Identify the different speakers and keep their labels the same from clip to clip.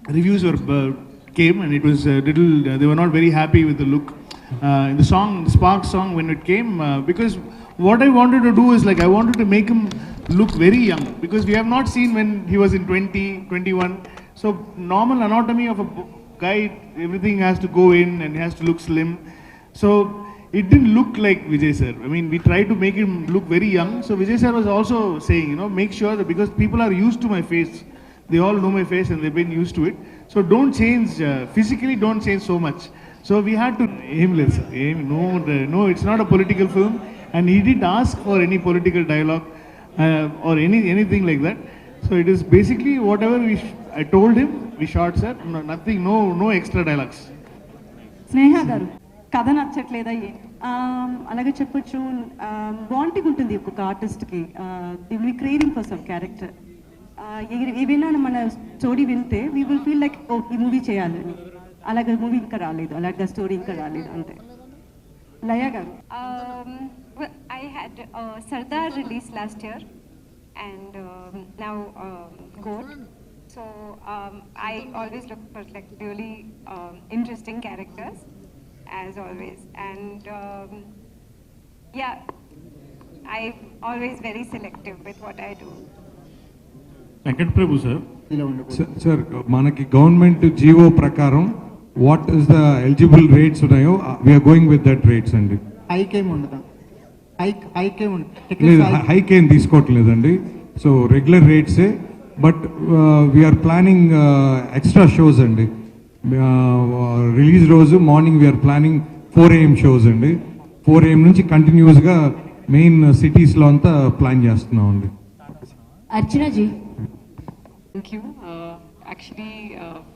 Speaker 1: reviews were came, and it was little. They were not very happy with the look in the song, the Spark song when it came, because what I wanted to do is like I wanted to make him look very young, because we have not seen when he was in 20, 21. So normal anatomy of a guy, everything has to go in and he has to look slim. So it didn't look like Vijay sir. I mean, we tried to make him look very young. So Vijay sir was also saying, you know, make sure that, because people are used to my face, they all know my face and they've been used to it. So don't change, physically don't change so much. So we had to aimless. No, it's not a political film. And he didn't ask for any political dialogue or anything like that. So it is basically whatever I told him, we shot, sir. No, nothing, no extra dialogues.
Speaker 2: స్నేహ గారు కథ నచ్చట్లేదా అలాగే చెప్పొచ్చు, wanting ఉంటుంది ఒక్కొక్క ఆర్టిస్ట్కి, వి craving for some character. ఏవైనా మన story వింటే వీ విల్ ఫీల్ లైక్ ఓ ఈ మూవీ చేయాలని. అలాగే మూవీ ఇంకా రాలేదు, అలాగే స్టోరీ ఇంకా రాలేదు అంతే. లయ గారు.
Speaker 3: I had Sardar released last year, and now Goat. So I always look for like really interesting characters, as always, and yeah, I'm always very selective with what I do.
Speaker 1: Venkat Prabhu sir.
Speaker 4: Sir, manaki government GO prakaram what is the eligible rates ఉన్నాయో we are going with that rates అండి.
Speaker 5: Hike ఏమి ఉండదా?
Speaker 4: Hike ఏం తీసుకోవట్లేదండి. So regular రేట్సే, but we're planning extra shows అండి. Release రోజు morning we're planning 4 AM shows అండి. 4 AM నుంచి కంటిన్యూస్గా మెయిన్ సిటీస్లో అంతా ప్లాన్ చేస్తున్నాం అండి.
Speaker 6: అర్చనజీ.
Speaker 7: Thank you. Actually,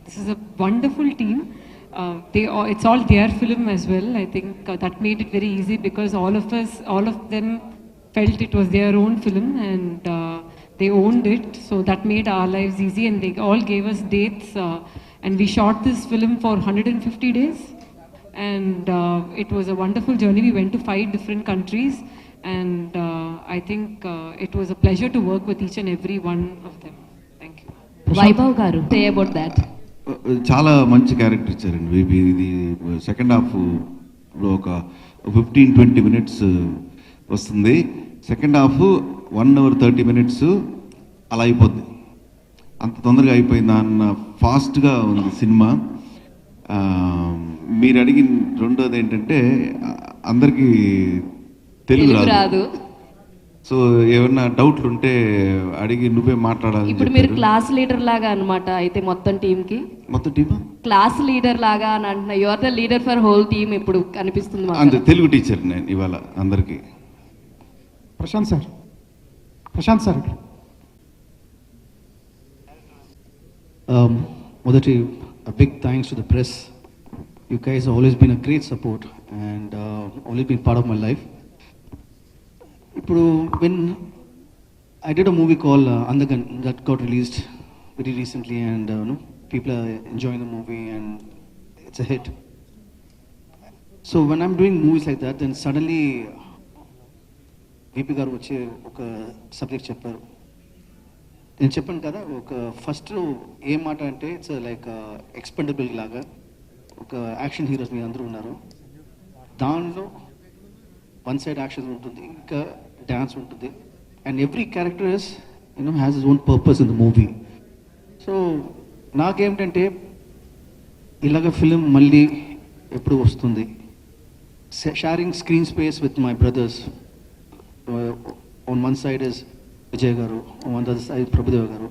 Speaker 7: this is a wonderful team. It's all their film as well. I think that made it very easy, because all of them felt it was their own film, and they owned it. So that made our lives easy, and they all gave us dates, and we shot this film for 150 days, and it was a wonderful journey. We went to 5 different countries, and I think it was a pleasure to work with each and every one of them. Thank you.
Speaker 6: Vaibhav garu, say about that.
Speaker 8: చాలా మంచి character ఇచ్చారండి. ఇది second హాఫ్లో ఒక 15-20 minutes వస్తుంది. Second half 1 hour 30 minutes అలా అయిపోద్ది. అంత తొందరగా అయిపోయింది అన్న ఫాస్ట్గా ఉంది సినిమా. మీరు అడిగిన రెండోది ఏంటంటే, అందరికీ తెలుగు రాదు. సో ఏమన్నా డౌట్లు ఉంటే అడిగి నువ్వే మాట్లాడాలి.
Speaker 6: ఇప్పుడు మీరు క్లాస్ లీడర్ లాగా అన్నమాట అయితే మొత్తం టీమ్ క్లాస్ లీడర్ లాగా అని అంటున్నా. You are the leader for whole team ఇప్పుడు కనిపిస్తుంది.
Speaker 8: అంతే, తెలుగు టీచర్ నేను ఇవాళ అందరికి.
Speaker 5: ప్రశాంత్ సార్
Speaker 9: మొదటి big thanks to the press. You guys always been a great support and always been part of my life. ఇప్పుడు when I did a movie called Andagan that got released very recently, and people are enjoying the movie and it's a hit. So when I'm doing movies like that, then suddenly VP garu vachi oka subject chepparu. నేను చెప్పాను కదా, ఒక first ఏం మాట అంటే it's like expendable లాగా ఒక action heroes మీద అందరూ ఉన్నారు. దానిలో వన్ సైడ్ యాక్షన్ ఉంటుంది, ఇంకా డ్యాన్స్ ఉంటుంది, and every character is has his own purpose in the movie. So నాకేమిటంటే ఇలాగ ఫిలిం మళ్ళీ ఎప్పుడు వస్తుంది, sharing screen space with my brothers. On one side is Vijay garu, on the other side Prabhudeva garu.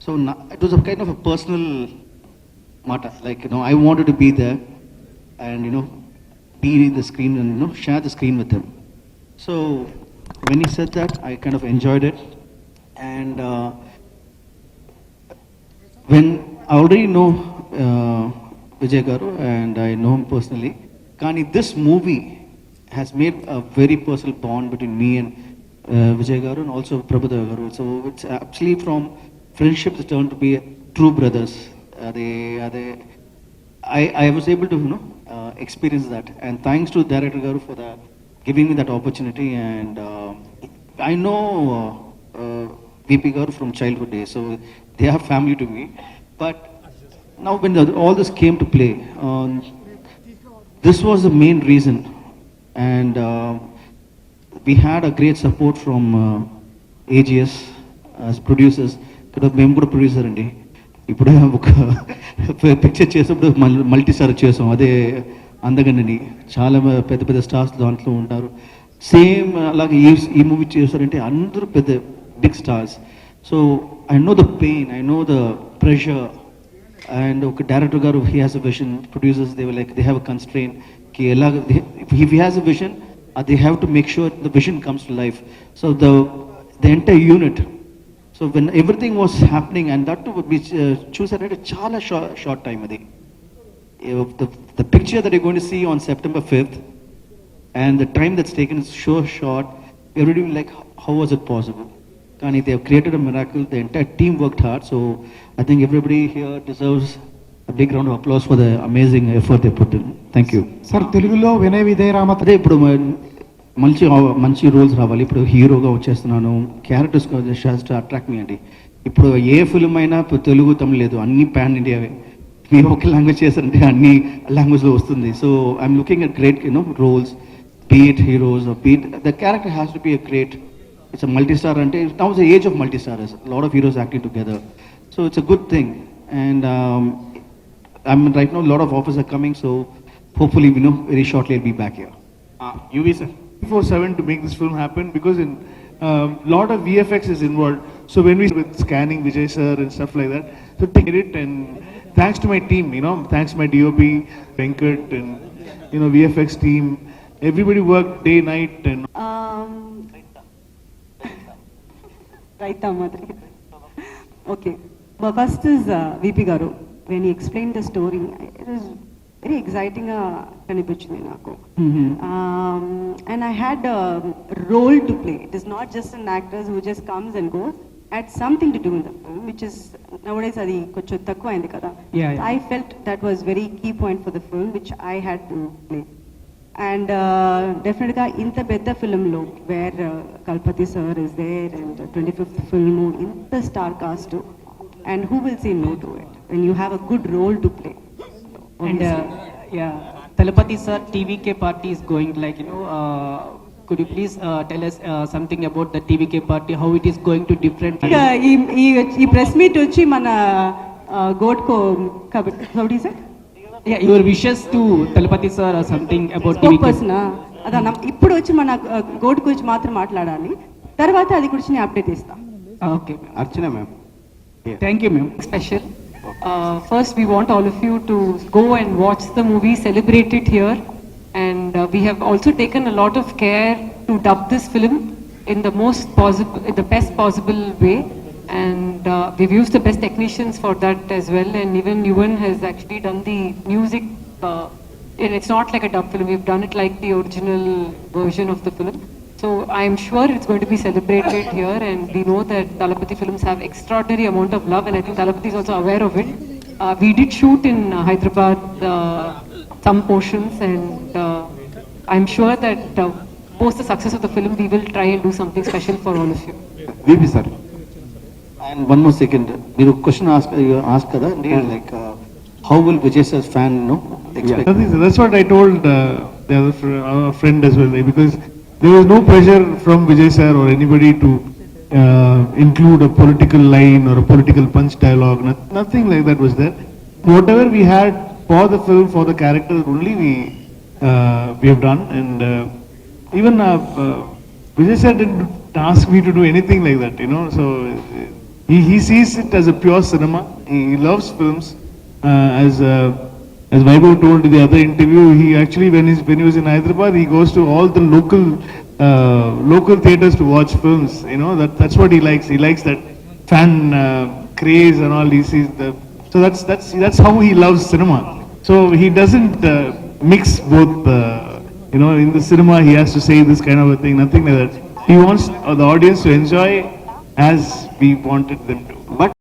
Speaker 9: So it was a kind of a personal matter, like I wanted to be there and be in the screen and share the screen with them. So when he said that, I kind of enjoyed it, and when I already know Vijay garu and I know him personally, Kani this movie has made a very personal bond between me and Vijay garu and also Prabhudeva garu. So it's actually from friendship that turned to be true brothers. I was able to experience that, and thanks to director garu for that, giving me that opportunity. And I know VP garu from childhood days, so they are family to me. But now when all this came to play, this was the main reason, and we had a great support from AGS as producers. ఇక్కడ మేము కూడా producer అండి. ఇప్పుడే ఒక picture చేసినప్పుడు multistar చేసాం, అదే అందగండి. చాలా పెద్ద పెద్ద స్టార్స్ దాంట్లో ఉంటారు. సేమ్ అలాగే ఈ మూవీ చేశారంటే అందరూ పెద్ద big stars. So I know the pain, I know the pressure. And ఒక డైరెక్టర్ గారు, he has a vision, producers they like they have a constrain కి ఎలాగ if he has a vision, they have to make sure the vision comes to life. So the entire unit, so when everything was happening, and that too we choose at a chala short time adi. The picture that you're going to see on September 5th and the time that's taken is so short. Everybody will like, how was it possible? Kani they have created a miracle. The entire team worked hard. So I think everybody here deserves a big round of applause for the amazing effort they put in. Thank you.
Speaker 5: Sir తెలుగులో వినయ విధేయ రామ
Speaker 9: అదే ఇప్పుడు మంచి roles రావాలి. ఇప్పుడు హీరోగా వచ్చేస్తున్నాను, characters attract మీ అండి. ఇప్పుడు ఏ ఫిల్మ్ అయినా ఇప్పుడు తెలుగు తమిళ లేదు, అన్ని పాన్ ఇండియావే. మీరు ఒక లాంగ్వేజ్ చేస్తారంటే అన్ని లాంగ్వేజ్లో వస్తుంది. So I'm looking at great roles, be it heroes, be it the character has to be a great. It's a multi star అంటే now is the age of multi starrers, lot of heroes acting together. So it's a good thing. And I mean, right now, a lot of offers are coming, so hopefully, very shortly I'll be back here.
Speaker 1: UV sir, 24/7 to make this film happen, because in lot of VFX is involved. So when we with scanning Vijay sir and stuff like that, so take it, and thanks to my team, thanks to my DOP Venkat and VFX team, everybody worked day night and.
Speaker 2: Right, Madri. Okay, but first is VP Garu. When he explained the story, it was very exciting kanipichindi naaku. And I had a role to play. It is not just an actor who just comes and goes. I had something to do in the film, which is nowadays adi koncham takku ayindi kada. I felt that was very key point for the film, which I had to play. And definitely inta pedda film lo where Kalpathy sir is there, and 25th film inta star cast, and who will say no to it when you have a good role to play.
Speaker 10: And Talapathy sir, TVK party is going like, could you please tell us something about the TVK party, how it is going to different?
Speaker 2: ఈ press meet వచ్చి మన గోడ్ కో how do you say?
Speaker 10: Yeah, your wishes to Talapathy sir or something about
Speaker 2: spoke
Speaker 10: TVK.
Speaker 2: Person అదా, ఇప్పుడు వచ్చి మన gourd గురించి మాత్రం మాట్లాడాలి, తర్వాత అది గురించి నేను అప్డేట్ ఇస్తా.
Speaker 10: Okay, ma'am.
Speaker 9: Archana ma'am.
Speaker 10: Thank you, ma'am.
Speaker 7: Special. First, we want all of you to go and watch the movie, celebrate it here. And we have also taken a lot of care to dub this film in the best possible way. And we've used the best technicians for that as well. And even Yuvan has actually done the music. It's not like a dub film. We've done it like the original version of the film. So I'm sure it's going to be celebrated here, and we know that Talapathy films have extraordinary amount of love, and I think Talapathy is also aware of it. We did shoot in Hyderabad some portions, and I'm sure that post the success of the film, we will try and do something special for all of you.
Speaker 9: VP sir. And one more second, you question ask kada, like how will Vijay sir's fan expect?
Speaker 1: That's what I told the other our friend as well, because there was no pressure from Vijay sir or anybody to include a political line or a political punch dialogue. Nothing like that was there. Whatever we had for the film, for the character, only we have done. And even Vijay sir didn't ask me to do anything like that, So he sees it as a pure cinema. He loves films. As Vaibhav told in the other interview, he actually, when he was in Hyderabad, he goes to all the local theaters to watch films. That's what he likes. He likes that fan craze and all. He sees so that's how he loves cinema. So he doesn't mix both. In the cinema, he has to say this kind of a thing. Nothing like that. He wants the audience to enjoy as we wanted them to. But